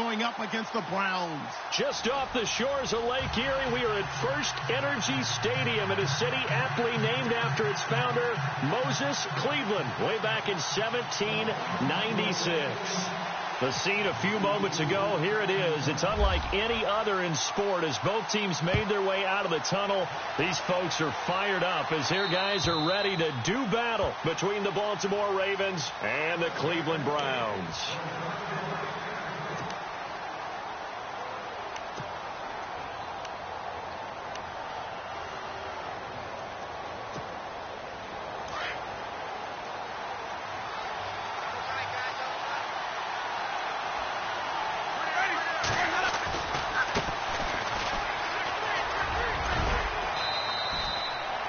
going up against the Browns. Just off the shores of Lake Erie, we are at First Energy Stadium in a city aptly named after its founder, Moses Cleveland, way back in 1796. The scene a few moments ago, here it is. It's unlike any other in sport as both teams made their way out of the tunnel. These folks are fired up as their guys are ready to do battle between the Baltimore Ravens and the Cleveland Browns.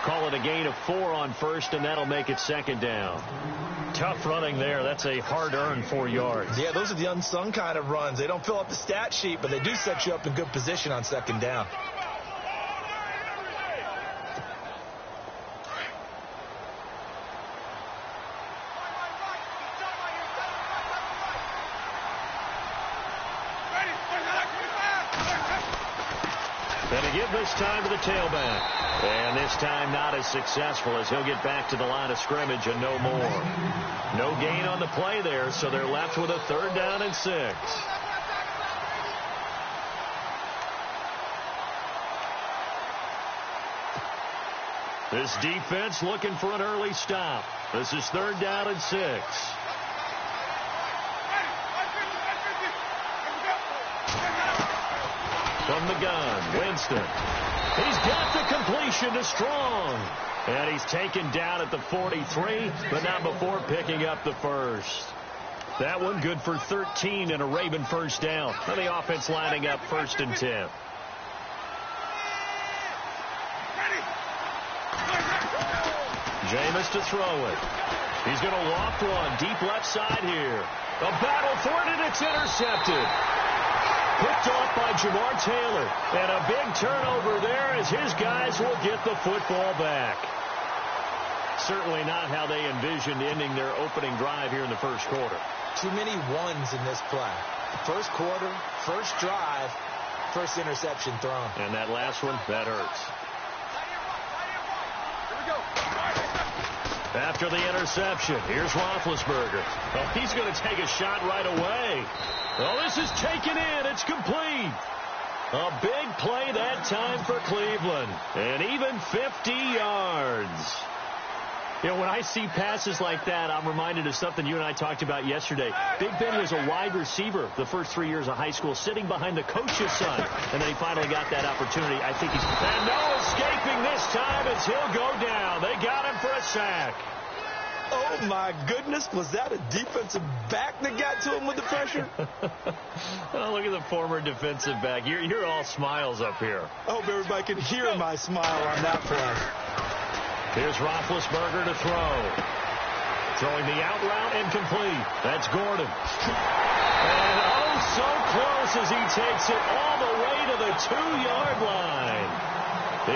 Call it a gain of 4 on first, and that'll make it second down. Tough running there. That's a hard-earned 4 yards. Yeah, those are the unsung kind of runs. They don't fill up the stat sheet, but they do set you up in good position on second down. And to give this time to the tailback. And this time not as successful as he'll get back to the line of scrimmage and no more. No gain on the play there, so they're left with a 3rd down and 6. This defense looking for an early stop. This is 3rd down and 6. From the gun, Winston. He's got the completion to Strong. And he's taken down at the 43, but not before picking up the first. That one good for 13 and a Raven first down. And the offense lining up 1st and 10. Jameis to throw it. He's going to loft one deep left side here. A battle for it, and it's intercepted. Picked off by Jamar Taylor. And a big turnover there as his guys will get the football back. Certainly not how they envisioned ending their opening drive here in the first quarter. Too many ones in this play. First quarter, first drive, first interception thrown. And that last one, that hurts. After the interception, here's Roethlisberger. Oh, he's going to take a shot right away. Oh, this is taken in. It's complete. A big play that time for Cleveland. And even 50 yards. You know, when I see passes like that, I'm reminded of something you and I talked about yesterday. Big Ben was a wide receiver the first 3 years of high school, sitting behind the coach's son. And then he finally got that opportunity. I think he's... And no escaping this time as he'll go down. They got him for a sack. Oh, my goodness. Was that a defensive back that got to him with the pressure? Oh, look at the former defensive back. You're all smiles up here. I hope everybody can hear my smile on that play. Here's Roethlisberger to throw. Throwing the out route and complete. That's Gordon. And oh, so close as he takes it all the way to the 2-yard line.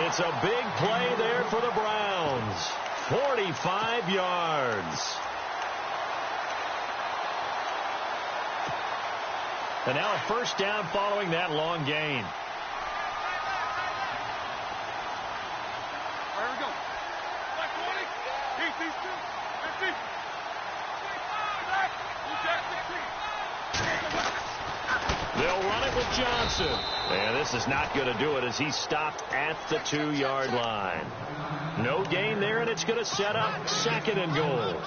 It's a big play there for the Browns. 45 yards. And now a first down following that long gain. They'll run it with Johnson. And this is not going to do it as he's stopped at the 2-yard line. No gain there, and it's going to set up 2nd and goal.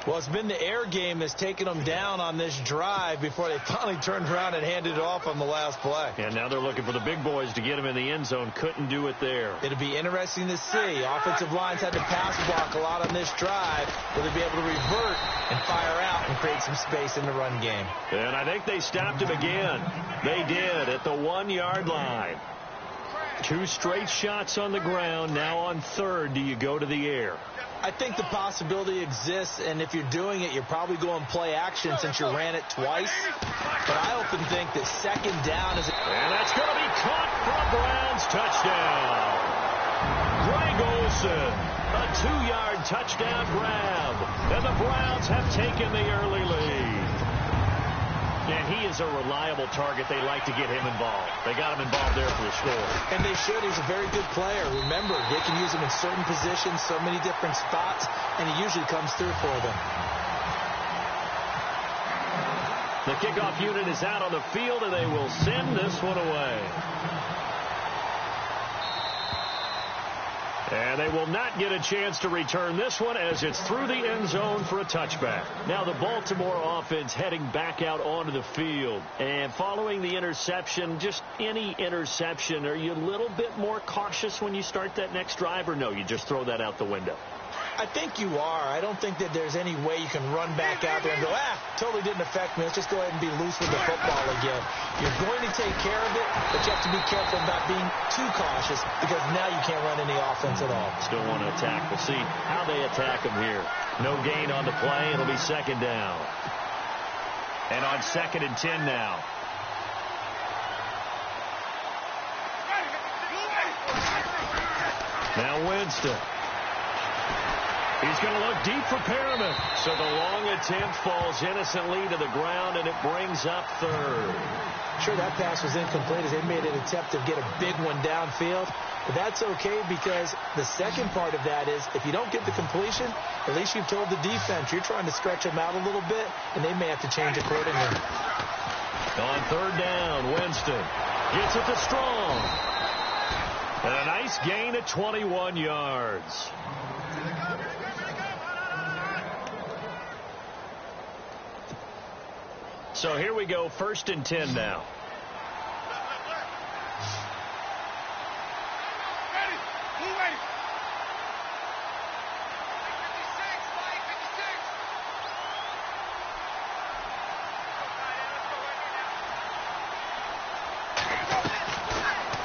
Well, it's been the air game that's taken them down on this drive before they finally turned around and handed it off on the last play. And now they're looking for the big boys to get him in the end zone. Couldn't do it there. It'll be interesting to see. Offensive lines had to pass block a lot on this drive. Will they be able to revert and fire out and create some space in the run game? And I think they stopped him again. They did at the 1-yard line. 2 straight shots on the ground. Now on 3rd, do you go to the air? I think the possibility exists, and if you're doing it, you're probably going play action since you ran it twice. But I often think that 2nd down is... And that's going to be caught for a Browns touchdown. Greg Olsen, a 2-yard touchdown grab. And the Browns have taken the early lead. And he is a reliable target. They like to get him involved. They got him involved there for the score. And they should. He's a very good player. Remember, they can use him in certain positions, so many different spots, and he usually comes through for them. The kickoff unit is out on the field, and they will send this one away. And they will not get a chance to return this one as it's through the end zone for a touchback. Now the Baltimore offense heading back out onto the field. And following the interception, just any interception, are you a little bit more cautious when you start that next drive, or no, you just throw that out the window? I think you are. I don't think that there's any way you can run back out there and go, totally didn't affect me. Let's just go ahead and be loose with the football again. You're going to take care of it, but you have to be careful about being too cautious because now you can't run any offense at all. Still want to attack. We'll see how they attack him here. No gain on the play. It'll be second down. And on 2nd and 10 now. Now Winston. He's going to look deep for Perriman. So the long attempt falls innocently to the ground, and it brings up 3rd. Sure, that pass was incomplete as they made an attempt to get a big one downfield. But that's okay because the second part of that is if you don't get the completion, at least you've told the defense you're trying to stretch them out a little bit, and they may have to change accordingly. On 3rd down, Winston gets it to Strong. And a nice gain at 21 yards. So here we go, 1st and 10 now.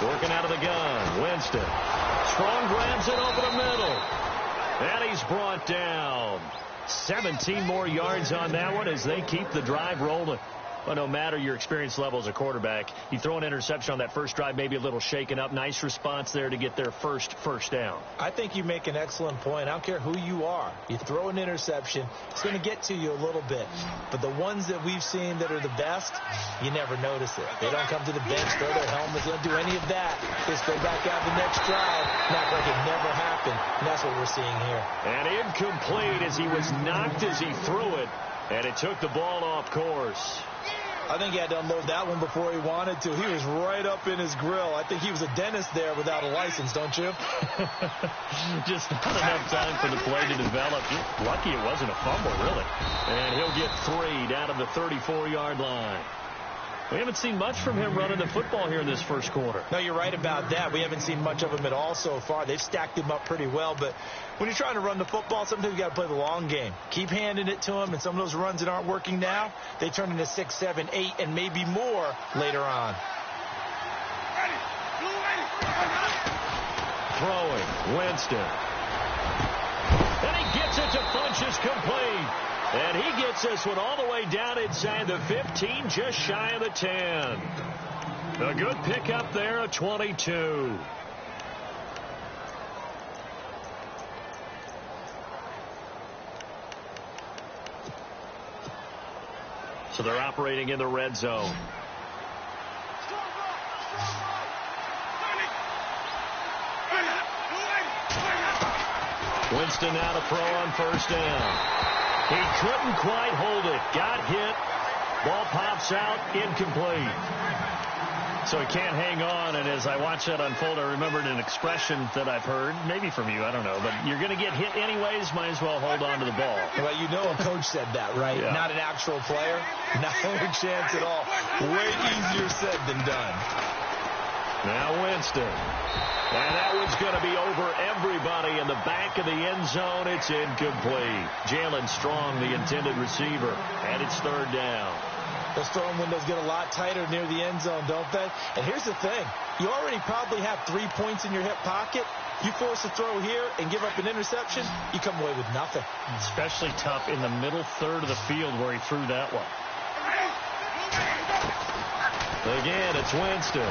Working out of the gun, Winston. Strong grabs it over the middle. And he's brought down. 17 more yards on that one as they keep the drive rolling. Well, no matter your experience level as a quarterback, you throw an interception on that first drive, maybe a little shaken up. Nice response there to get their first down. I think you make an excellent point. I don't care who you are. You throw an interception, it's going to get to you a little bit. But the ones that we've seen that are the best, you never notice it. They don't come to the bench, throw their helmets, they don't do any of that. Just go back out the next drive, not like it never happened. And that's what we're seeing here. And incomplete as he was knocked as he threw it. And it took the ball off course. I think he had to unload that one before he wanted to. He was right up in his grill. I think he was a dentist there without a license, don't you? Just not enough time for the play to develop. Lucky it wasn't a fumble, really. And he'll get 3 down to the 34-yard line. We haven't seen much from him running the football here in this first quarter. No, you're right about that. We haven't seen much of him at all so far. They've stacked him up pretty well, but when you're trying to run the football, sometimes you got to play the long game. Keep handing it to him, and some of those runs that aren't working now, they turn into 6, 7, 8, and maybe more later on. Throwing, Winston. And he gets it to Funchess complete. And he gets this one all the way down inside the 15, just shy of the 10. A good pickup there of 22. So they're operating in the red zone. Winston now to throw on 1st down. He couldn't quite hold it. Got hit. Ball pops out. Incomplete. So he can't hang on. And as I watch that unfold, I remembered an expression that I've heard, maybe from you, I don't know. But you're going to get hit anyways. Might as well hold on to the ball. Well, you know a coach said that, right? Yeah. Not an actual player. Not a chance at all. Way easier said than done. Now Winston. And that one's going to be over everybody in the back of the end zone. It's incomplete. Jalen Strong, the intended receiver. And it's 3rd down. Those throwing windows get a lot tighter near the end zone, don't they? And here's the thing. You already probably have 3 points in your hip pocket. You force a throw here and give up an interception, you come away with nothing. Especially tough in the middle third of the field where he threw that one. Again, it's Winston.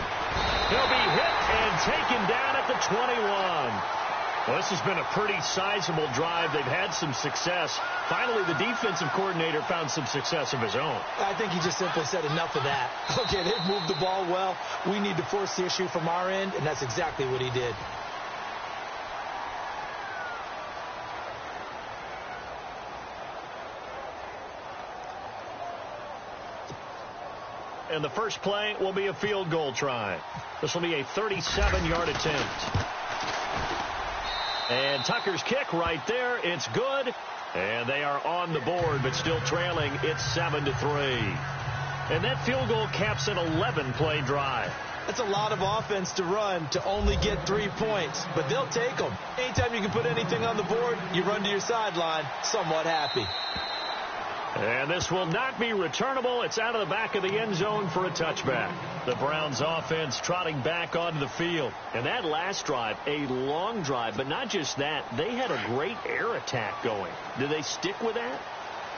He'll be hit and taken down at the 21. Well, this has been a pretty sizable drive. They've had some success. Finally, the defensive coordinator found some success of his own. I think he just simply said enough of that. Okay, they've moved the ball well. We need to force the issue from our end, and that's exactly what he did. And the first play will be a field goal try. This will be a 37-yard attempt. And Tucker's kick right there. It's good. And they are on the board, but still trailing. It's 7-3. And that field goal caps an 11-play drive. That's a lot of offense to run to only get 3 points, but they'll take them. Anytime you can put anything on the board, you run to your sideline somewhat happy. And this will not be returnable. It's out of the back of the end zone for a touchback. The Browns offense trotting back onto the field. And that last drive, a long drive, but not just that. They had a great air attack going. Do they stick with that?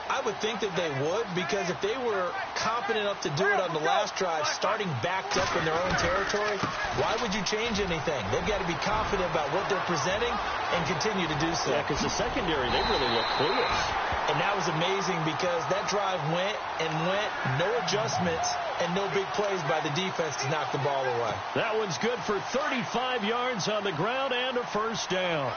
I would think that they would, because if they were confident enough to do it on the last drive, starting backed up in their own territory, why would you change anything? They've got to be confident about what they're presenting and continue to do so. Yeah, because the secondary, they really look clueless. And that was amazing because that drive went and went, no adjustments, and no big plays by the defense to knock the ball away. That one's good for 35 yards on the ground and a first down.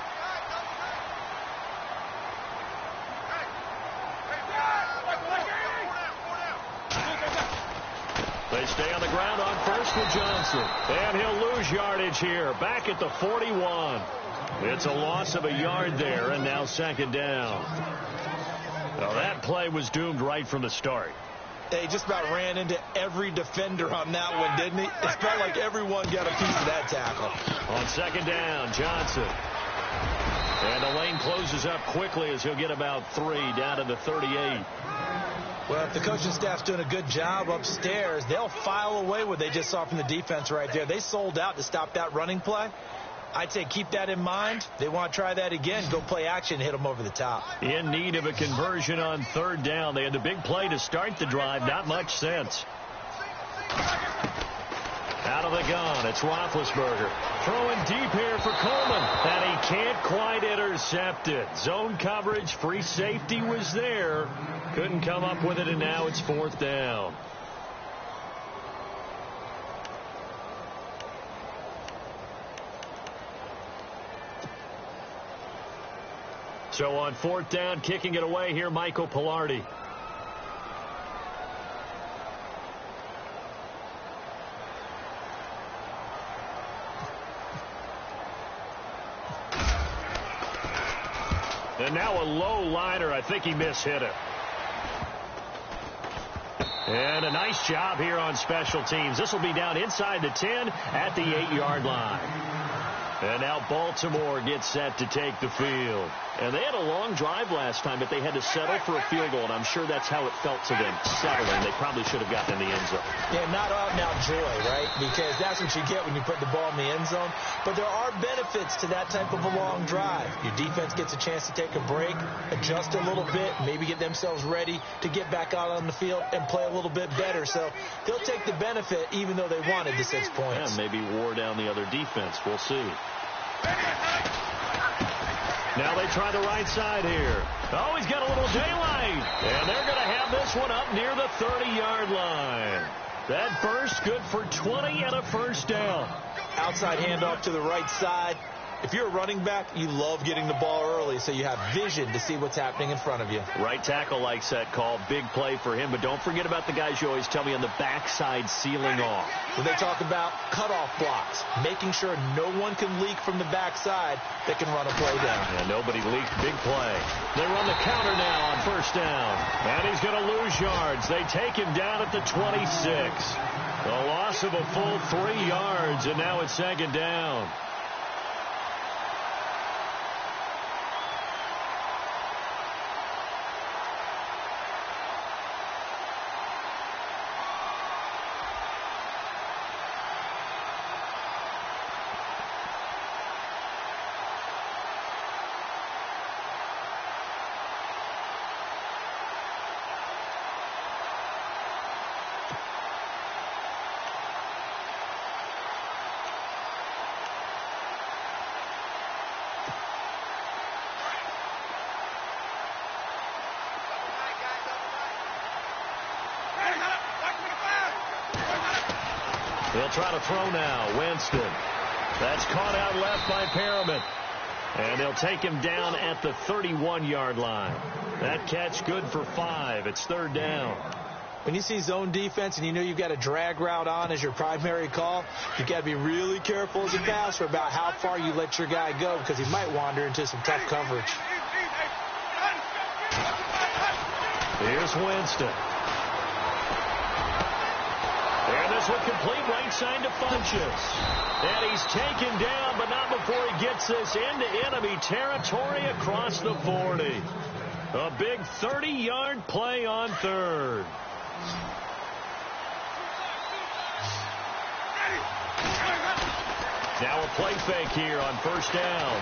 They stay on the ground on first with Johnson. And he'll lose yardage here. Back at the 41. It's a loss of a yard there, and now second down. Well, that play was doomed right from the start. He just about ran into every defender on that one, didn't he? It felt like everyone got a piece of that tackle. On second down, Johnson. And the lane closes up quickly as he'll get about 3 down to the 38. Well, if the coaching staff's doing a good job upstairs, they'll file away what they just saw from the defense right there. They sold out to stop that running play. I'd say keep that in mind. They want to try that again. Go play action, hit them over the top. In need of a conversion on third down. They had the big play to start the drive. Not much sense. Out of the gun, it's Roethlisberger. Throwing deep here for Coleman. And he can't quite intercept it. Zone coverage, free safety was there. Couldn't come up with it, and now it's fourth down. So on fourth down, kicking it away here, Michael Pilardi. And now a low liner. I think he mishit it. And a nice job here on special teams. This will be down inside the 10 at the 8-yard line. And now Baltimore gets set to take the field. And they had a long drive last time, but they had to settle for a field goal, and I'm sure that's how it felt to them, settling. They probably should have gotten in the end zone. Yeah, not out-and-out joy, right? Because that's what you get when you put the ball in the end zone. But there are benefits to that type of a long drive. Your defense gets a chance to take a break, adjust a little bit, maybe get themselves ready to get back out on the field and play a little bit better. So they'll take the benefit even though they wanted the 6 points. Yeah, maybe wore down the other defense. We'll see. Now they try the right side here. Oh, he's got a little daylight. And they're going to have this one up near the 30-yard line. That burst good for 20 and a first down. Outside handoff to the right side. If you're a running back, you love getting the ball early so you have vision to see what's happening in front of you. Right tackle likes that call. Big play for him. But don't forget about the guys you always tell me on the backside sealing off. When they talk about cutoff blocks, making sure no one can leak from the backside that can run a play down. Yeah, nobody leaked. Big play. They run the counter now on first down. And he's going to lose yards. They take him down at the 26. A loss of a full 3 yards, and now it's second down. He'll try to throw now. Winston. That's caught out left by Perriman. And they'll take him down at the 31-yard line. That catch good for 5. It's third down. When you see zone defense and you know you've got a drag route on as your primary call, you've got to be really careful as a passer about how far you let your guy go because he might wander into some tough coverage. Here's Winston. And this one complete right side to Funchess. And he's taken down, but not before he gets this into enemy territory across the 40. A big 30-yard play on third. Now a play fake here on first down.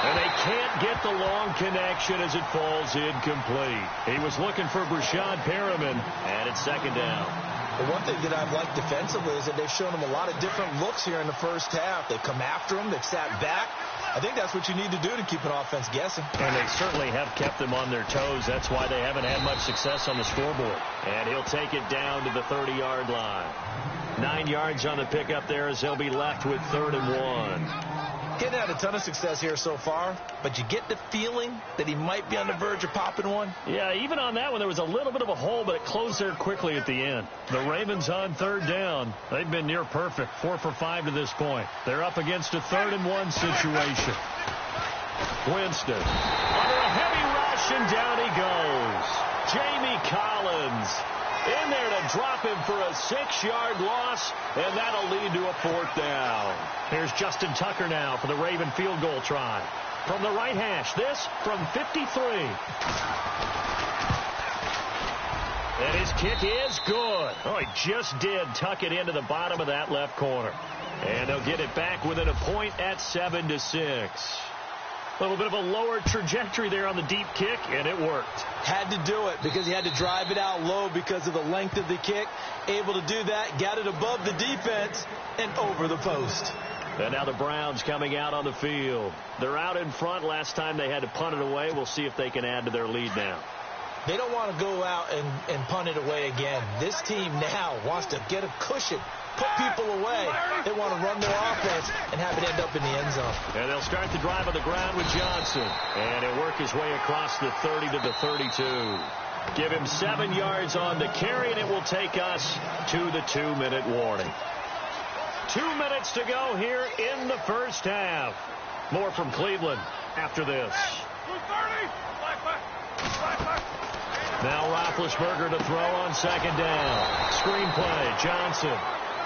And they can't get the long connection as it falls incomplete. He was looking for Brashad Perriman, and it's second down. The one thing that I've liked defensively is that they've shown him a lot of different looks here in the first half. They've come after him. They've sat back. I think that's what you need to do to keep an offense guessing. And they certainly have kept them on their toes. That's why they haven't had much success on the scoreboard. And he'll take it down to the 30-yard line. 9 yards on the pickup there as he'll be left with 3rd and 1. He's had a ton of success here so far, but you get the feeling that he might be on the verge of popping one. Yeah, even on that one, there was a little bit of a hole, but it closed there quickly at the end. The Ravens on third down. They've been near perfect, 4 for 5 to this point. They're up against a 3rd and 1 situation. Winston under a heavy rush, and down he goes. Jamie Collins in there to drop him for a 6-yard loss, and that'll lead to a 4th down. Here's Justin Tucker now for the Raven field goal try. From the right hash, this from 53. And his kick is good. Oh, he just did tuck it into the bottom of that left corner. And they'll get it back within a point at 7-6. A little bit of a lower trajectory there on the deep kick, and it worked. Had to do it because he had to drive it out low because of the length of the kick. Able to do that, got it above the defense and over the post. And now the Browns coming out on the field. They're out in front. Last time they had to punt it away. We'll see if they can add to their lead now. They don't want to go out and punt it away again. This team now wants to get a cushion, put people away. They want to run their offense and have it end up in the end zone. And they'll start the drive on the ground with Johnson. And he'll work his way across the 30 to the 32. Give him 7 yards on the carry, and it will take us to the 2-minute warning. 2 minutes to go here in the first half. More from Cleveland after this. Now Roethlisberger to throw on second down. Screen play, Johnson.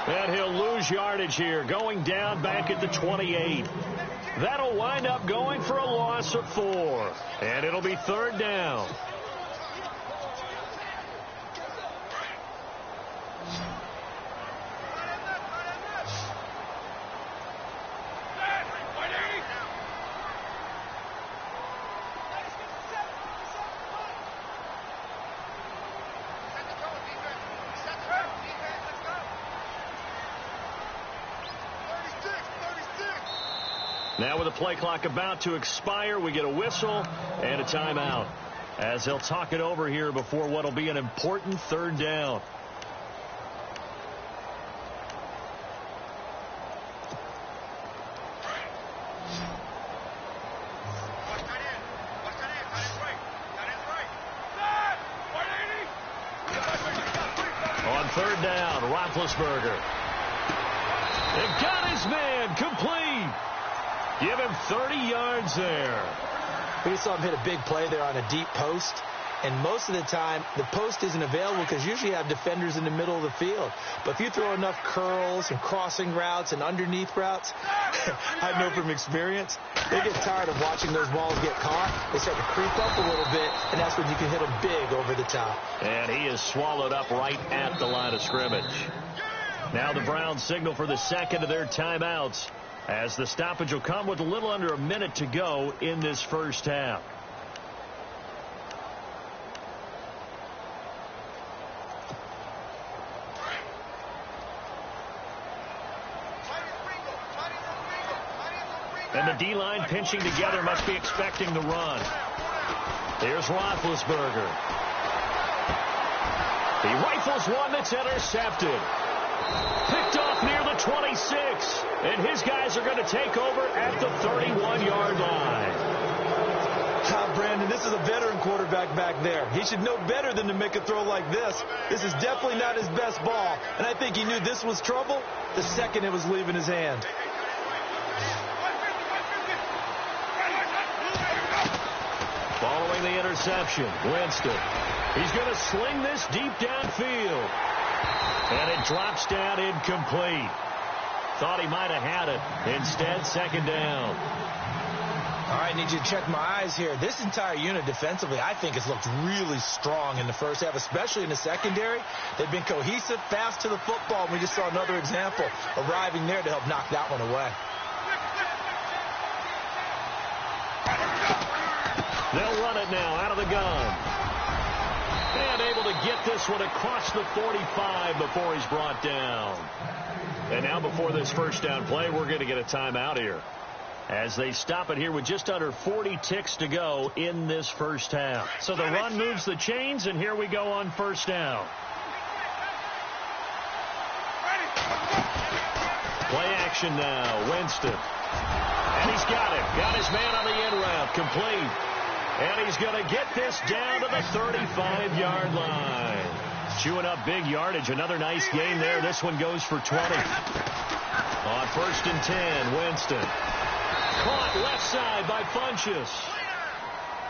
And he'll lose yardage here, going down back at the 28. That'll wind up going for a loss of 4. And it'll be 3rd down. Now with the play clock about to expire, we get a whistle and a timeout as they'll talk it over here before what will be an important 3rd down. On 3rd down, Roethlisberger. They got his man complete. Give him 30 yards there. We saw him hit a big play there on a deep post. And most of the time, the post isn't available because usually you have defenders in the middle of the field. But if you throw enough curls and crossing routes and underneath routes, I know from experience, they get tired of watching those balls get caught. They start to creep up a little bit, and that's when you can hit them big over the top. And he is swallowed up right at the line of scrimmage. Now the Browns signal for the second of their timeouts, as the stoppage will come with a little under a minute to go in this first half. And the D-line pinching together must be expecting the run. Here's Roethlisberger. He rifles one that's intercepted. Picked off near the 26. And his guys are going to take over at the 31-yard line. Brandon, this is a veteran quarterback back there. He should know better than to make a throw like this. This is definitely not his best ball. And I think he knew this was trouble the second it was leaving his hand. Following the interception, Winston. He's going to sling this deep downfield. And it drops down incomplete. Thought he might have had it. Instead, second down. All right, I need you to check my eyes here. This entire unit defensively, I think, has looked really strong in the first half, especially in the secondary. They've been cohesive, fast to the football, and we just saw another example arriving there to help knock that one away. They'll run it now out of the gun. And able to get this one across the 45 before he's brought down. And now before this first down play, we're going to get a timeout here, as they stop it here with just under 40 ticks to go in this first half. So the run moves the chains, and here we go on first down. Play action now, Winston. And he's got it. Got his man on the in route, complete. And he's going to get this down to the 35-yard line. Chewing up big yardage. Another nice game there. This one goes for 20. On first and 10, Winston. Caught left side by Funchess.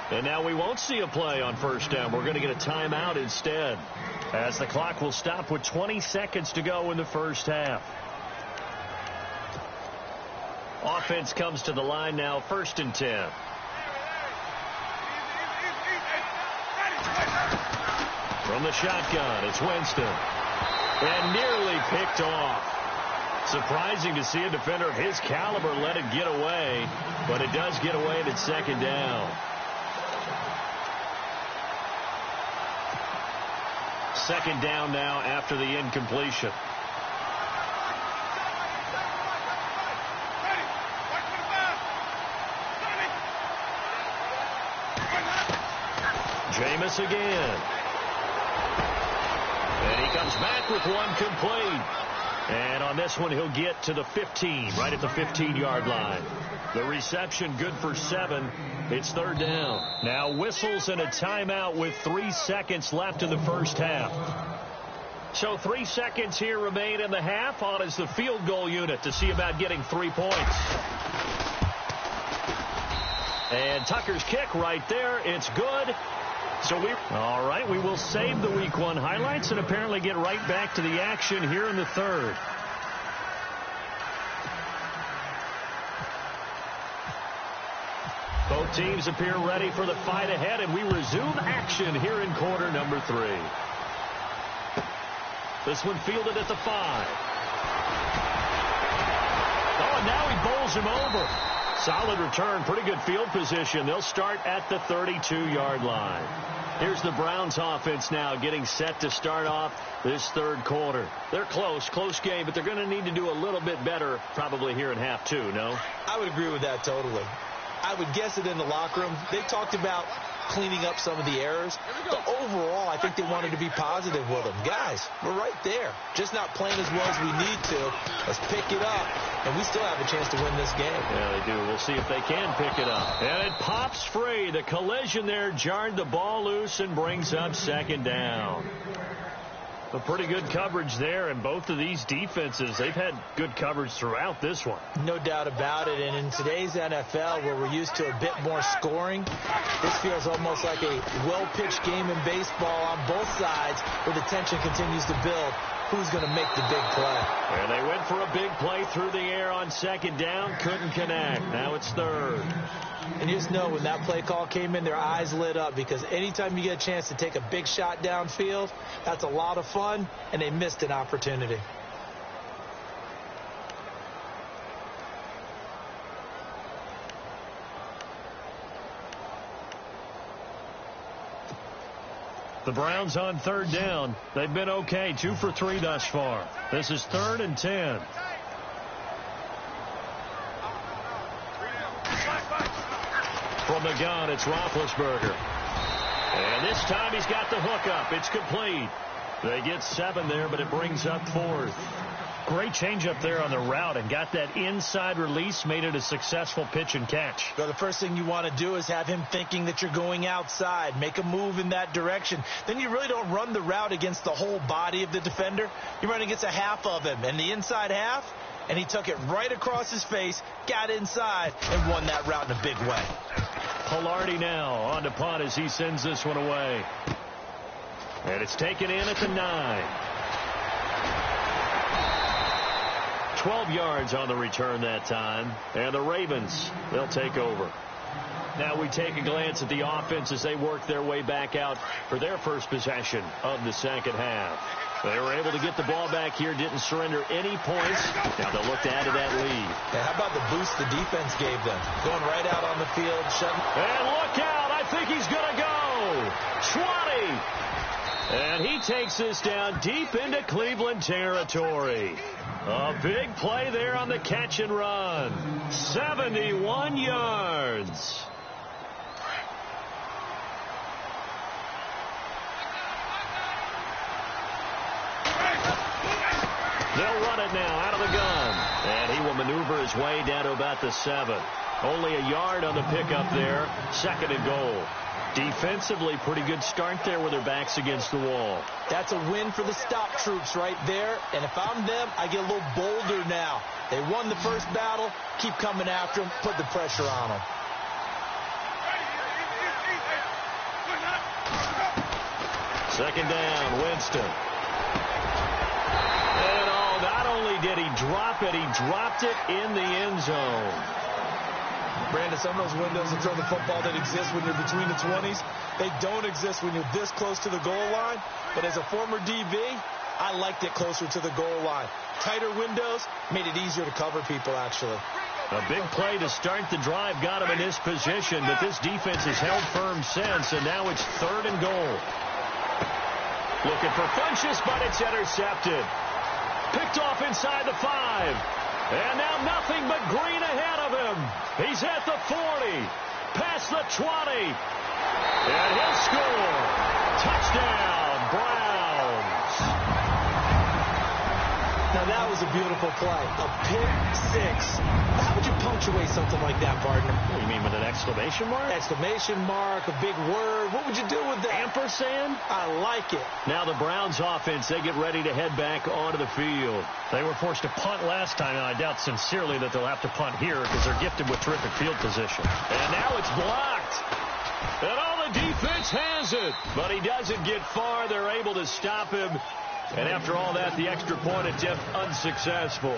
And now we won't see a play on first down. We're going to get a timeout instead, as the clock will stop with 20 seconds to go in the first half. Offense comes to the line now, first and 10. From the shotgun, it's Winston. And nearly picked off. Surprising to see a defender of his caliber let it get away, but it does get away at second down. Second down now after the incompletion. Jameis again. And he comes back with one complete. And on this one, he'll get to the 15, right at the 15-yard line. The reception good for 7. It's third down. Now whistles and a timeout with 3 seconds left in the first half. So 3 seconds here remain in the half. On is the field goal unit to see about getting 3 points. And Tucker's kick right there. It's good. So all right, we will save the Week 1 highlights and apparently get right back to the action here in the third. Both teams appear ready for the fight ahead, and we resume action here in quarter number 3. This one fielded at the 5. Oh, and now he bowls him over. Solid return, pretty good field position. They'll start at the 32-yard line. Here's the Browns offense now getting set to start off this third quarter. They're close game, but they're going to need to do a little bit better probably here in half 2, no? I would agree with that totally. I would guess it in the locker room. They talked about cleaning up some of the errors, but overall, I think they wanted to be positive with them. Guys, we're right there. Just not playing as well as we need to. Let's pick it up, and we still have a chance to win this game. Yeah, they do. We'll see if they can pick it up. And it pops free. The collision there jarred the ball loose and brings up second down. A pretty good coverage there, and both of these defenses, they've had good coverage throughout this one. No doubt about it, and in today's NFL, where we're used to a bit more scoring, this feels almost like a well-pitched game in baseball on both sides, where the tension continues to build. Who's going to make the big play? And they went for a big play through the air on second down, couldn't connect. Now it's third. And you just know when that play call came in, their eyes lit up, because anytime you get a chance to take a big shot downfield, that's a lot of fun, and they missed an opportunity. The Browns on third down. They've been okay, 2 for 3 thus far. This is 3rd and 10. From the gun, it's Roethlisberger. And this time he's got the hook up. It's complete. They get 7 there, but it brings up 4th. Great change up there on the route and got that inside release, made it a successful pitch and catch. Well, the first thing you want to do is have him thinking that you're going outside, make a move in that direction. Then you really don't run the route against the whole body of the defender. You run against a half of him, and the inside half, and he took it right across his face, got inside, and won that route in a big way. Pilardi now on to punt as he sends this one away. And it's taken in at the 9. 12 yards on the return that time. And the Ravens, they'll take over. Now we take a glance at the offense as they work their way back out for their first possession of the second half. They were able to get the ball back here, didn't surrender any points. Now they'll look to add to that lead. Yeah, how about the boost the defense gave them? Going right out on the field, shutting. And look out, I think he's going to go. 20. And he takes this down deep into Cleveland territory. A big play there on the catch and run. 71 yards. They'll run it now out of the gun. And he will maneuver his way down to about the 7. Only a yard on the pickup there. 2nd and goal. Defensively, pretty good start there with their backs against the wall. That's a win for the stop troops right there. And if I'm them, I get a little bolder now. They won the first battle. Keep coming after them. Put the pressure on them. Second down, Winston. And not only did he drop it, he dropped it in the end zone. Brandon, some of those windows to throw the football that exist when you're between the 20s, they don't exist when you're this close to the goal line. But as a former DB, I liked it closer to the goal line. Tighter windows made it easier to cover people, actually. A big play to start the drive got him in this position, but this defense has held firm since, and now it's 3rd and goal. Looking for Funchess, but it's intercepted. Picked off inside the 5. And now nothing but green ahead of him. He's at the 40. Past the 20. And he'll score. Touchdown, Browns. Now that was a beautiful play. A pick 6. How would you punctuate something like that, partner? What do you mean, with an exclamation mark? Exclamation mark, a big word. What would you do with that? Ampersand? I like it. Now the Browns offense, they get ready to head back onto the field. They were forced to punt last time, and I doubt sincerely that they'll have to punt here because they're gifted with terrific field position. And now it's blocked. And all the defense has it. But he doesn't get far. They're able to stop him. And after all that, the extra point attempt unsuccessful.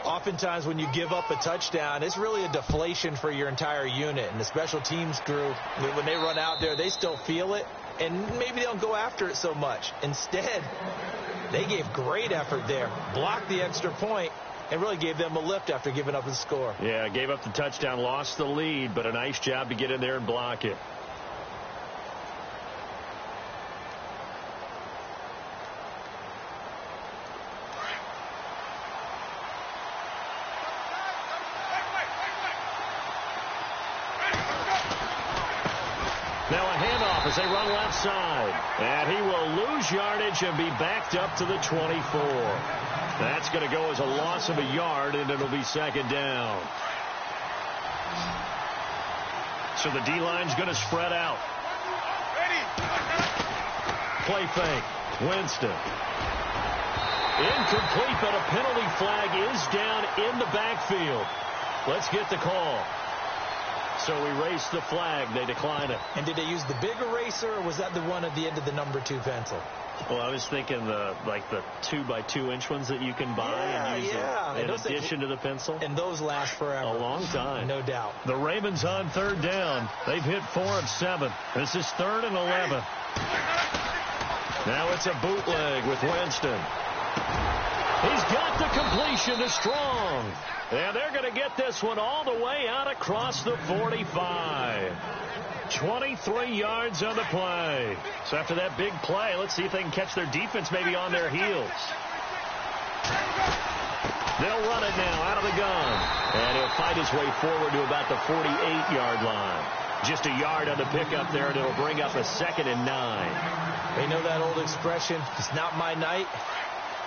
Oftentimes when you give up a touchdown, it's really a deflation for your entire unit. And the special teams crew, when they run out there, they still feel it. And maybe they don't go after it so much. Instead, they gave great effort there. Blocked the extra point and really gave them a lift after giving up the score. Yeah, gave up the touchdown, lost the lead, but a nice job to get in there and block it. Now a handoff as they run left side. And he will lose yardage and be backed up to the 24. That's going to go as a loss of a yard, and it'll be 2nd down. So the D-line's going to spread out. Play fake. Winston. Incomplete, but a penalty flag is down in the backfield. Let's get the call. So erase the flag. They decline it. And did they use the big eraser, or was that the one at the end of the number 2 pencil? Well, I was thinking the 2x2-inch ones that you can buy and use in addition to the pencil. And those last forever. A long time. No doubt. The Ravens on 3rd down. They've hit 4 of 7. This is 3rd and 11. Now it's a bootleg with Winston. He's got the completion to Strong. And they're going to get this one all the way out across the 45. 23 yards on the play. So after that big play, let's see if they can catch their defense maybe on their heels. They'll run it now out of the gun. And he'll fight his way forward to about the 48-yard line. Just a yard on the pickup there, and it'll bring up a 2nd and 9. You know that old expression, it's not my night?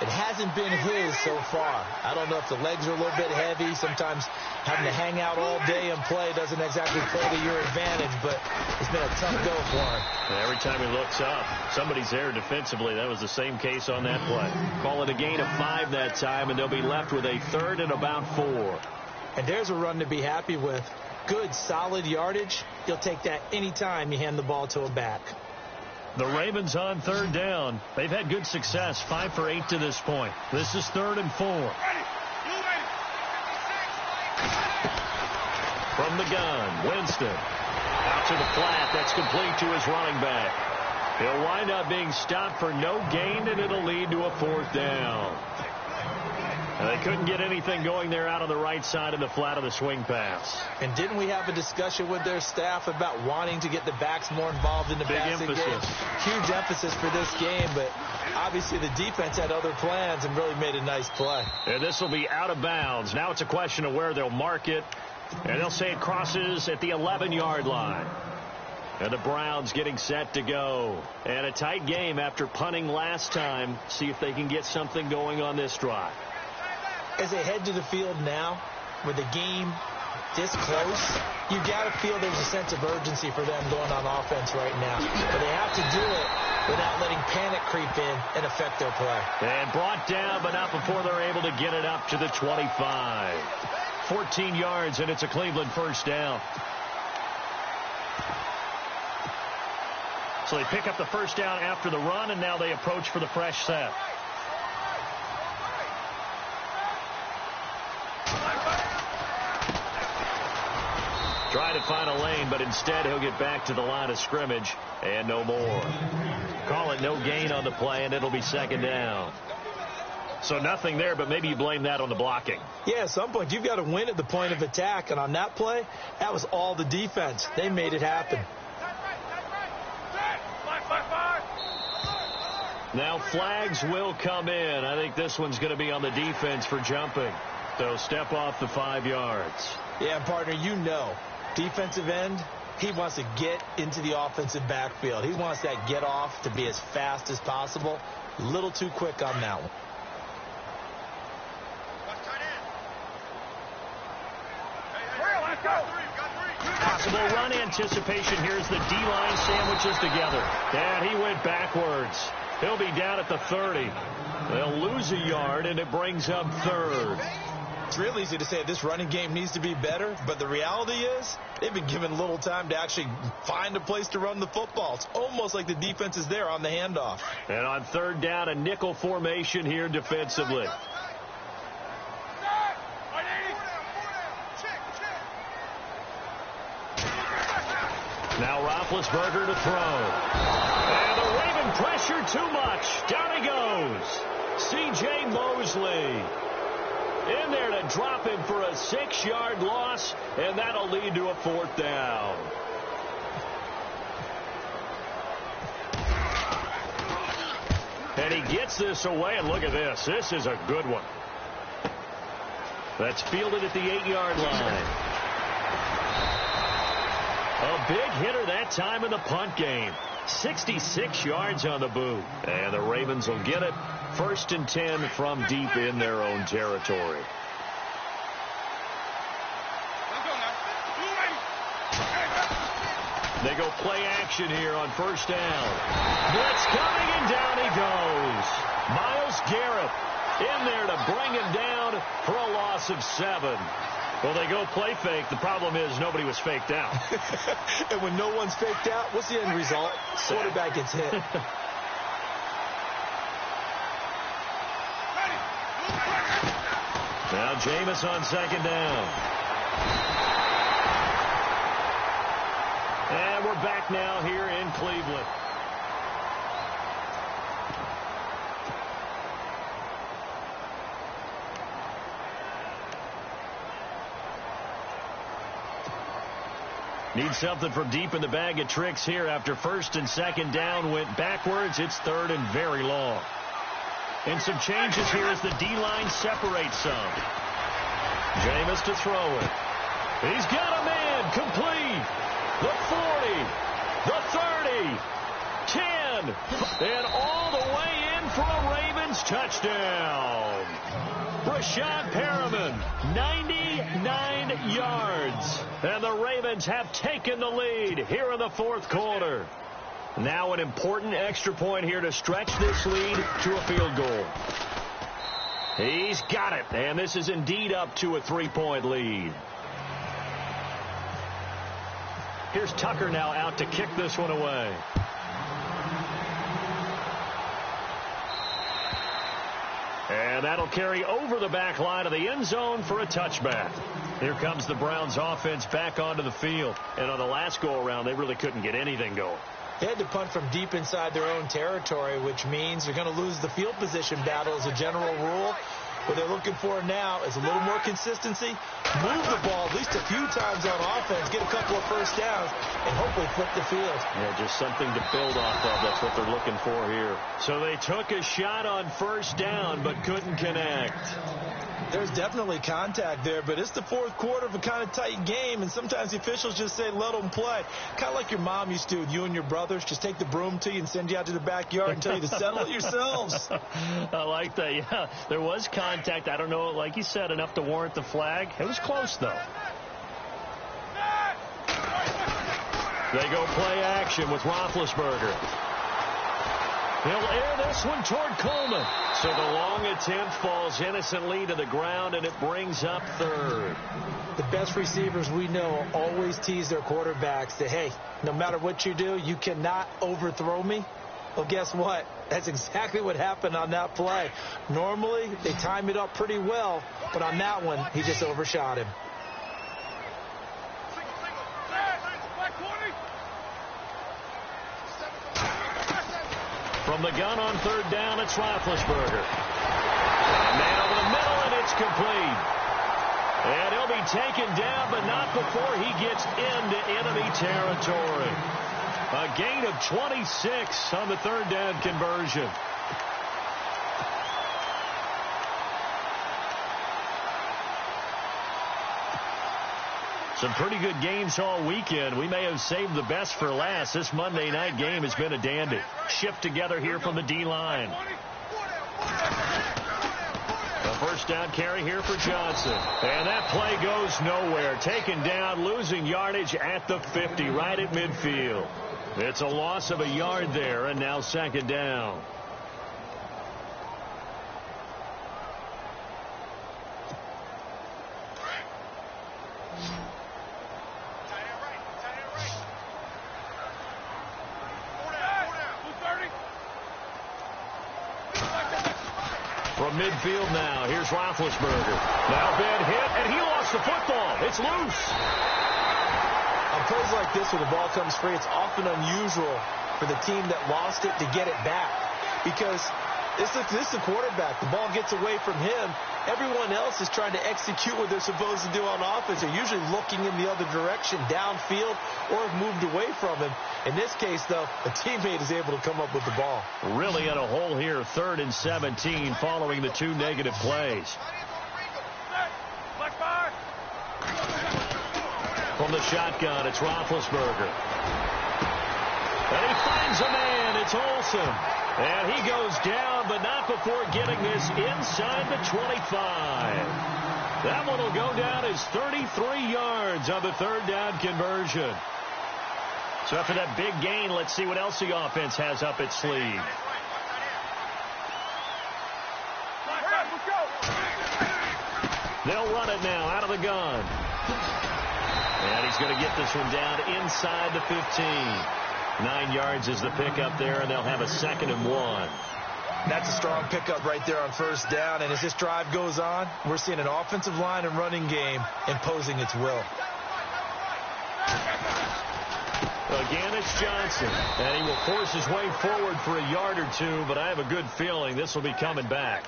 It hasn't been his so far. I don't know if the legs are a little bit heavy. Sometimes having to hang out all day and play doesn't exactly play to your advantage, but it's been a tough go for him. Every time he looks up, somebody's there defensively. That was the same case on that play. Call it a gain of 5 that time, and they'll be left with a 3rd and about 4. And there's a run to be happy with. Good, solid yardage. You'll take that any time you hand the ball to a back. The Ravens on 3rd down. They've had good success, 5 for 8 to this point. This is 3rd and 4. From the gun, Winston. Out to the flat. That's complete to his running back. He'll wind up being stopped for no gain, and it'll lead to a 4th down. They couldn't get anything going there out on the right side of the flat of the swing pass. And didn't we have a discussion with their staff about wanting to get the backs more involved in the passing game? Huge emphasis for this game, but obviously the defense had other plans and really made a nice play. And this will be out of bounds. Now it's a question of where they'll mark it, and they'll say it crosses at the 11-yard line. And the Browns getting set to go. And a tight game after punting last time. See if they can get something going on this drive. As they head to the field now, with the game this close, you got to feel there's a sense of urgency for them going on offense right now. But they have to do it without letting panic creep in and affect their play. And brought down, but not before they're able to get it up to the 25. 14 yards, and it's a Cleveland 1st down. So they pick up the 1st down after the run, and now they approach for the fresh set. Try to find a lane, but instead he'll get back to the line of scrimmage and no more. Call it no gain on the play, and it'll be 2nd down. So nothing there, but maybe you blame that on the blocking. Yeah, at some point you've got to win at the point of attack, and on that play, that was all the defense. They made it happen. Now flags will come in. I think this one's going to be on the defense for jumping. So step off the 5 yards. Yeah, partner, you know, defensive end, he wants to get into the offensive backfield. He wants that get off to be as fast as possible. A little too quick on that one. Possible run anticipation. Here's the D-line sandwiches together. And he went backwards. He'll be down at the 30. They'll lose a yard, and it brings up 3rd. It's real easy to say this running game needs to be better, but the reality is they've been given little time to actually find a place to run the football. It's almost like the defense is there on the handoff. And on 3rd down, a nickel formation here defensively. Now Roethlisberger to throw. And the Raven pressure too much. Down he goes. C.J. Mosley in there to drop him for a 6-yard loss, and that'll lead to a 4th down. And he gets this away, and look at this. This is a good one. That's fielded at the 8-yard line. A big hitter that time in the punt game. 66 yards on the boot. And the Ravens will get it. 1st and 10 from deep in their own territory. They go play action here on 1st down. Blitz coming, and down he goes. Myles Garrett in there to bring him down for a loss of 7. Well, they go play fake. The problem is nobody was faked out. And when no one's faked out, what's the end result? Quarterback gets hit. Now Jameis on 2nd down. And we're back now here in Cleveland. Need something from deep in the bag of tricks here after 1st and 2nd down went backwards. It's 3rd and very long. And some changes here as the D-line separates some. Jameis to throw it. He's got a man complete. the 40, the 30, 10, and all the way in for a Ravens touchdown. Brashad Perriman, 99 yards. And the Ravens have taken the lead here in the fourth quarter. Now an important extra point here to stretch this lead to a field goal. He's got it, and this is indeed up to a 3-point lead. Here's Tucker now out to kick this one away. And that'll carry over the back line of the end zone for a touchback. Here comes the Browns offense back onto the field. And on the last go-around, they really couldn't get anything going. They had to punt from deep inside their own territory, which means you're going to lose the field position battle as a general rule. What they're looking for now is a little more consistency, move the ball at least a few times on offense, get a couple of first downs, and hopefully flip the field. Yeah, just something to build off of. That's what they're looking for here. So they took a shot on first down but couldn't connect. There's definitely contact there, but it's the fourth quarter of a kind of tight game, and sometimes the officials just say, let them play. Kind of like your mom used to with you and your brothers. Just take the broom to you and send you out to the backyard and tell you to settle it yourselves. I like that, yeah. There was contact. I don't know, like you said, enough to warrant the flag. It was close, though. They go play action with Roethlisberger. He'll air this one toward Coleman. So the long attempt falls innocently to the ground, and it brings up third. The best receivers we know always tease their quarterbacks that, hey, no matter what you do, you cannot overthrow me. Well, guess what? That's exactly what happened on that play. Normally, they time it up pretty well, but on that one, he just overshot him. From the gun on third down, it's Roethlisberger. Man over the middle, and it's complete. And he'll be taken down, but not before he gets into enemy territory. A gain of 26 on the third down conversion. Some pretty good games all weekend. We may have saved the best for last. This Monday night game has been a dandy. Shift together here from the D-line. A first down carry here for Johnson. And that play goes nowhere. Taken down, losing yardage at the 50, right at midfield. It's a loss of a yard there, and now second down. From midfield now, here's Roethlisberger. Now bad hit, and he lost the football. It's loose. On plays like this where the ball comes free, it's often unusual for the team that lost it to get it back. Because this is the quarterback. The ball gets away from him. Everyone else is trying to execute what they're supposed to do on offense. They're usually looking in the other direction, downfield, or have moved away from him. In this case, though, a teammate is able to come up with the ball. Really in a hole here, 3rd and 17, following the 2 negative plays. From the shotgun, it's Roethlisberger. And he finds a man. It's Olsen. And he goes down, but not before getting this inside the 25. That one will go down as 33 yards on the 3rd down conversion. So after that big gain, let's see what else the offense has up its sleeve. They'll run it now out of the gun. And he's going to get this one down inside the 15. 9 yards is the pickup there, and they'll have a 2nd and 1. That's a strong pickup right there on first down. And as this drive goes on, we're seeing an offensive line and running game imposing its will. Again, it's Johnson. And he will force his way forward for a yard or two, but I have a good feeling this will be coming back.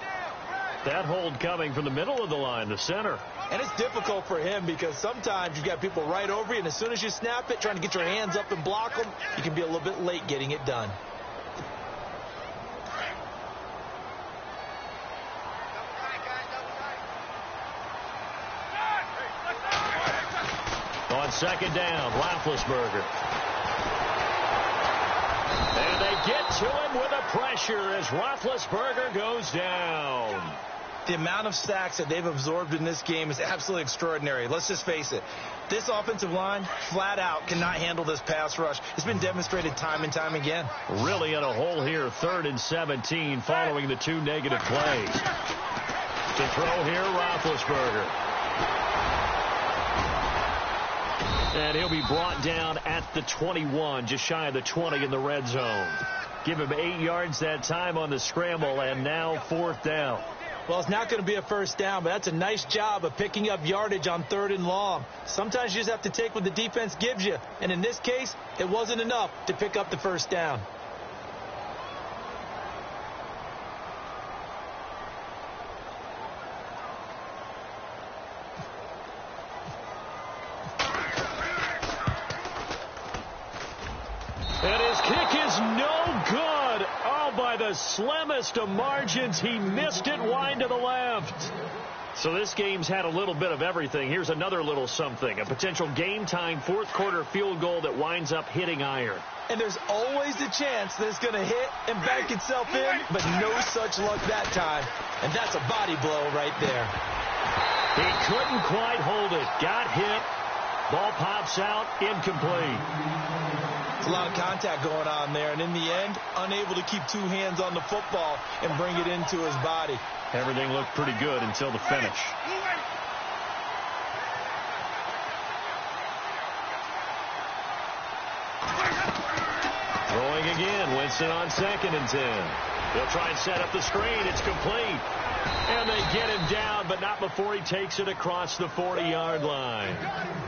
That hold coming from the middle of the line, the center. And it's difficult for him because sometimes you've got people right over you, and as soon as you snap it, trying to get your hands up and block them, you can be a little bit late getting it done. On second down. Roethlisberger. And they get to him with a pressure as Roethlisberger goes down. The amount of sacks that they've absorbed in this game is absolutely extraordinary. Let's just face it. This offensive line, flat out, cannot handle this pass rush. It's been demonstrated time and time again. Really in a hole here, 3rd and 17, following the 2 negative plays. To throw here, Roethlisberger. And he'll be brought down at the 21, just shy of the 20 in the red zone. Give him 8 yards that time on the scramble, and now 4th down. Well, it's not going to be a first down, but that's a nice job of picking up yardage on 3rd and long. Sometimes you just have to take what the defense gives you. And in this case, it wasn't enough to pick up the first down. And his kick is no good. Oh, by the slimmest of margins, he missed it wide to the left. So this game's had a little bit of everything. Here's another little something. A potential game-time 4th quarter field goal that winds up hitting iron. And there's always the chance that it's going to hit and bank itself in, but no such luck that time. And that's a body blow right there. He couldn't quite hold it. Got hit. Ball pops out. Incomplete. It's a lot of contact going on there, and in the end, unable to keep 2 hands on the football and bring it into his body. Everything looked pretty good until the finish. Throwing again. Winston on 2nd and 10. They'll try and set up the screen. It's complete. And they get him down, but not before he takes it across the 40-yard line.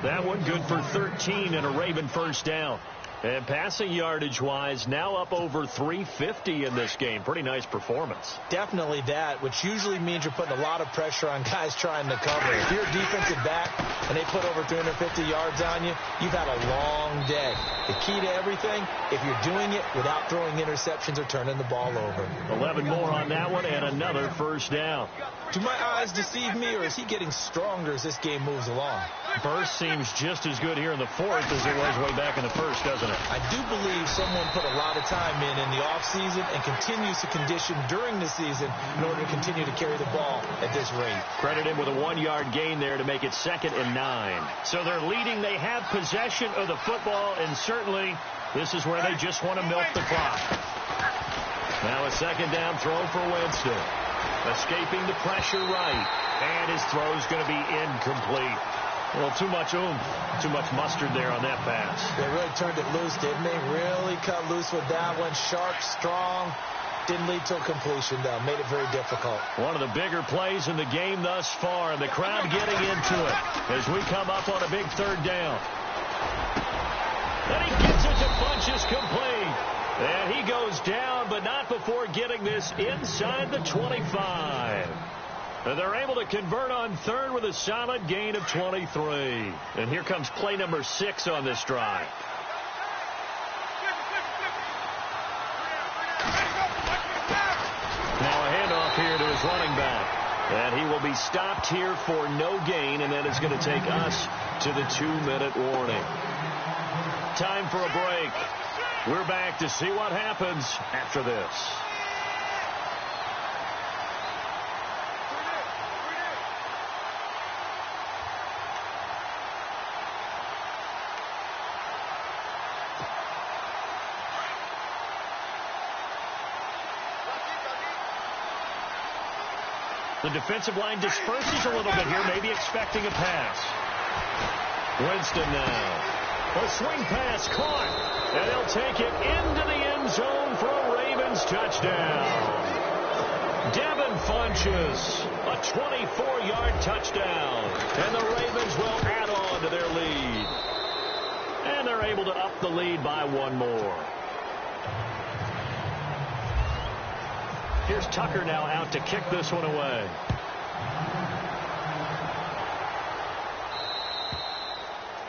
That one good for 13 and a Raven first down. And passing yardage-wise, now up over 350 in this game. Pretty nice performance. Definitely that, which usually means you're putting a lot of pressure on guys trying to cover. If you're a defensive back and they put over 350 yards on you, you've had a long day. The key to everything, if you're doing it without throwing interceptions or turning the ball over. 11 more on that one and another first down. Do my eyes deceive me, or is he getting stronger as this game moves along? Burst seems just as good here in the 4th as it was way back in the 1st, doesn't it? I do believe someone put a lot of time in the offseason and continues to condition during the season in order to continue to carry the ball at this rate. Credit him with a 1-yard gain there to make it 2nd and 9. So they're leading. They have possession of the football, and certainly this is where they just want to milk the clock. Now a 2nd down throw for Winston. Escaping the pressure right. And his throw's going to be incomplete. Well, too much oomph, too much mustard there on that pass. They really turned it loose, didn't they? Really cut loose with that one. Sharp, strong. Didn't lead to a completion, though. Made it very difficult. One of the bigger plays in the game thus far, and the crowd getting into it as we come up on a big 3rd down. And he gets it to Bunches complete. And he goes down, but not before getting this inside the 25. And they're able to convert on 3rd with a solid gain of 23. And here comes play number 6 on this drive. Now a handoff here to his running back. And he will be stopped here for no gain, and then it's going to take us to the 2-minute warning. Time for a break. We're back to see what happens after this. The defensive line disperses a little bit here, maybe expecting a pass. Winston now. A swing pass caught, and they'll take it into the end zone for a Ravens touchdown. Devin Funchess, a 24-yard touchdown, and the Ravens will add on to their lead. And they're able to up the lead by 1 more. Here's Tucker now out to kick this one away.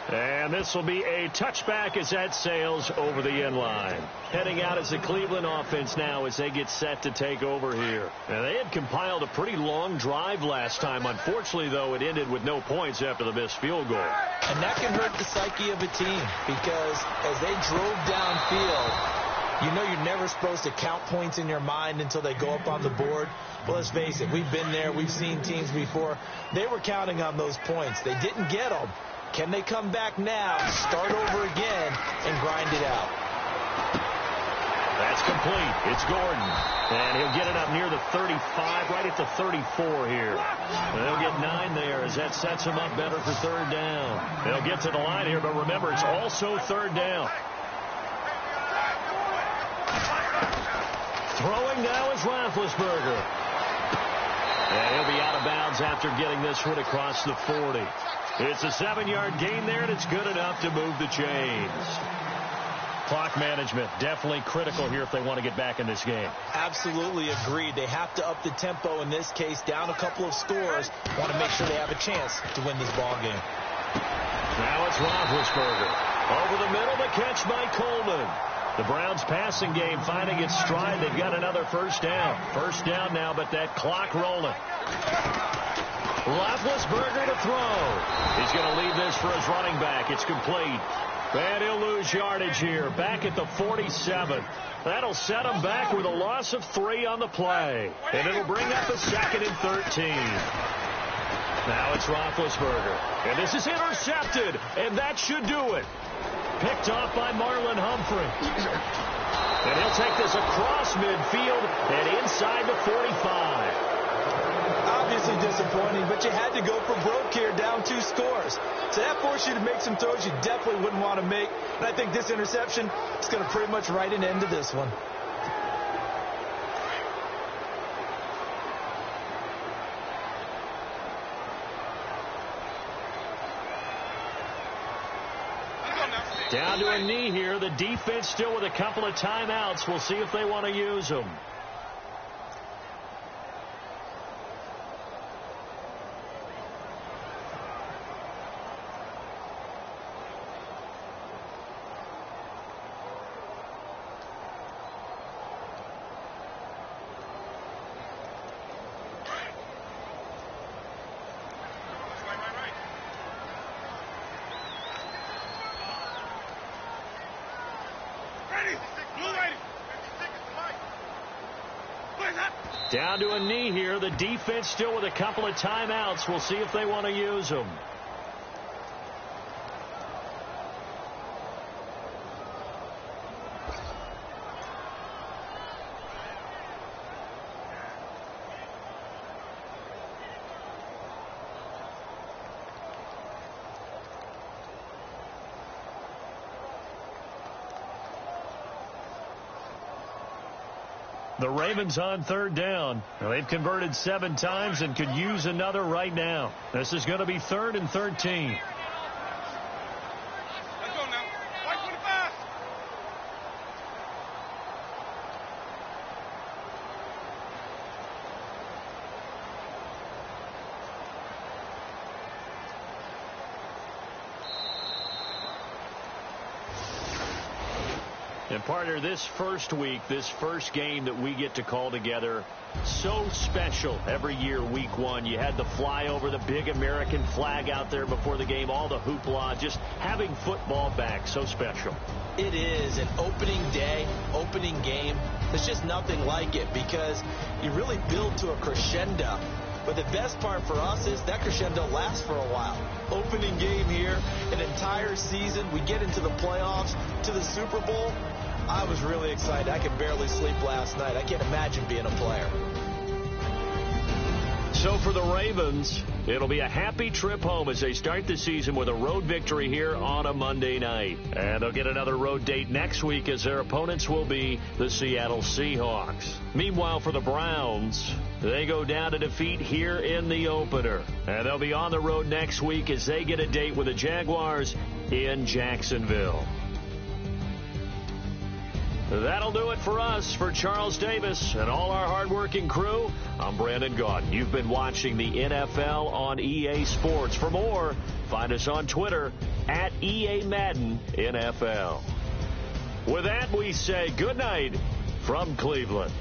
And this will be a touchback as that sails over the end line. Heading out is the Cleveland offense now as they get set to take over here. And they had compiled a pretty long drive last time. Unfortunately, though, it ended with no points after the missed field goal. And that can hurt the psyche of a team because as they drove downfield, you know you're never supposed to count points in your mind until they go up on the board. Well, let's face it, we've been there. We've seen teams before. They were counting on those points. They didn't get them. Can they come back now, start over again, and grind it out? That's complete. It's Gordon. And he'll get it up near the 35, right at the 34 here. And they'll get 9 there as that sets them up better for third down. They'll get to the line here, but remember, it's also third down. Throwing now is Roethlisberger. And he'll be out of bounds after getting this one across the 40. It's a 7-yard gain there, and it's good enough to move the chains. Clock management, definitely critical here if they want to get back in this game. Absolutely agreed. They have to up the tempo in this case, down a couple of scores. Want to make sure they have a chance to win this ball game. Now it's Roethlisberger. Over the middle, the catch by Coleman. The Browns passing game finding its stride. They've got another first down. First down now, but that clock rolling. Roethlisberger to throw. He's going to leave this for his running back. It's complete. And he'll lose yardage here. Back at the 47. That'll set him back with a loss of 3 on the play. And it'll bring up a 2nd and 13. Now it's Roethlisberger. And this is intercepted. And that should do it. Picked off by Marlon Humphrey. And he'll take this across midfield and inside the 45. Obviously disappointing, but you had to go for broke here, down 2 scores. So that forced you to make some throws you definitely wouldn't want to make. And I think this interception is going to pretty much write an end to this one. Down to a knee here. The defense still with a couple of timeouts. We'll see if they want to use them. Down to a knee here. The defense still with a couple of timeouts. We'll see if they want to use them. The Ravens on third down. Now, they've converted 7 times and could use another right now. This is going to be 3rd and 13. Let's go now. Fight for the pass. And partner, this first week, this first game that we get to call together, so special every year, week 1. You had the flyover, the big American flag out there before the game, all the hoopla, just having football back, so special. It is an opening day, opening game. There's just nothing like it because you really build to a crescendo. But the best part for us is that crescendo lasts for a while. Opening game here, an entire season. We get into the playoffs, to the Super Bowl. I was really excited. I could barely sleep last night. I can't imagine being a player. So for the Ravens, it'll be a happy trip home as they start the season with a road victory here on a Monday night. And they'll get another road date next week as their opponents will be the Seattle Seahawks. Meanwhile, for the Browns, they go down to defeat here in the opener. And they'll be on the road next week as they get a date with the Jaguars in Jacksonville. That'll do it for us. For Charles Davis and all our hardworking crew, I'm Brandon Gaudin. You've been watching the NFL on EA Sports. For more, find us on Twitter at EA Madden NFL. With that, we say good night from Cleveland.